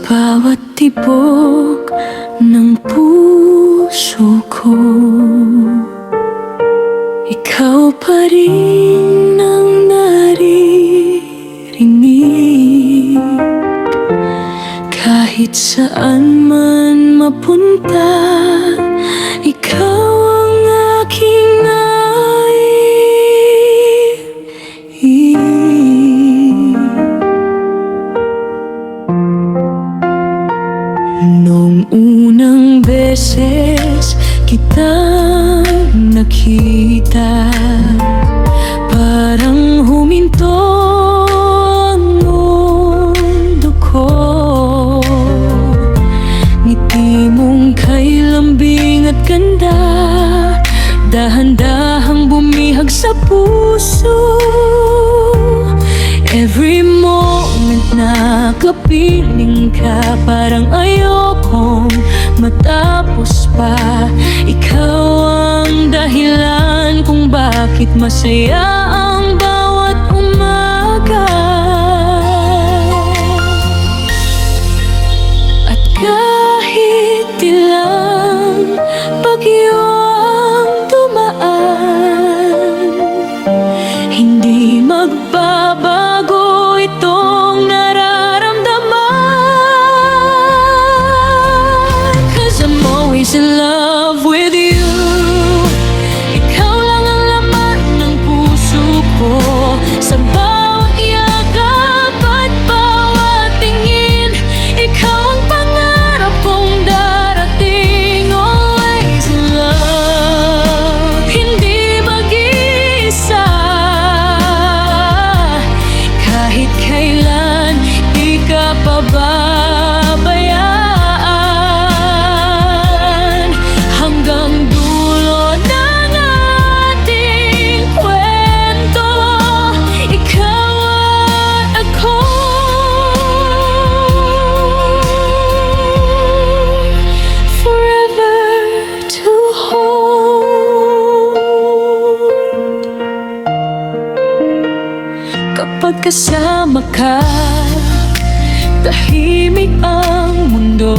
bawat tibok ng puso ko. Ikaw pa rin ang naririnig, kahit saan man mapunta. Ikaw ang aking naiibig. Nung unang beses kitang nakita, parang huminto ang mundo ko. Ngiti mong kay lambing at ganda, dahan-dahang bumihag sa puso. Every moment na kapiling ka, parang ayokong matapos pa. Ikaw ang dahilan kung bakit masaya ang bawat umaga. At kahit ilang bagyo ang dumaan, hindi magbabago itong nararamdaman. 'Cause I'm always in love with you. Ikaw lang ang laman ng puso ko. Sa bawat yakap at bawat tingin, ikaw ang pangarap kong darating. Always in love, hindi mag-iisa. Kahit kailan di ka pababayaan, hanggang dulo ng ating kwento, ikaw at ako. Forever to hold. Kapag kasama ka, tahimik ang mundo.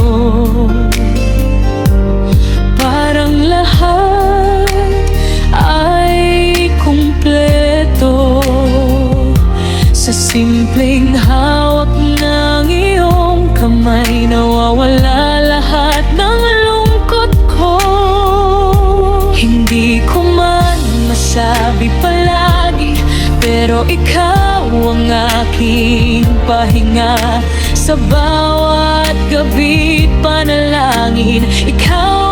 Parang lahat ay kumpleto sa simpleng hawak ng iyong kamay. Nawawala lahat ng lungkot ko. Hindi ko man masabi palagi, pero ikaw ang aking pahinga. Sa bawat gabi't panalangin, ikaw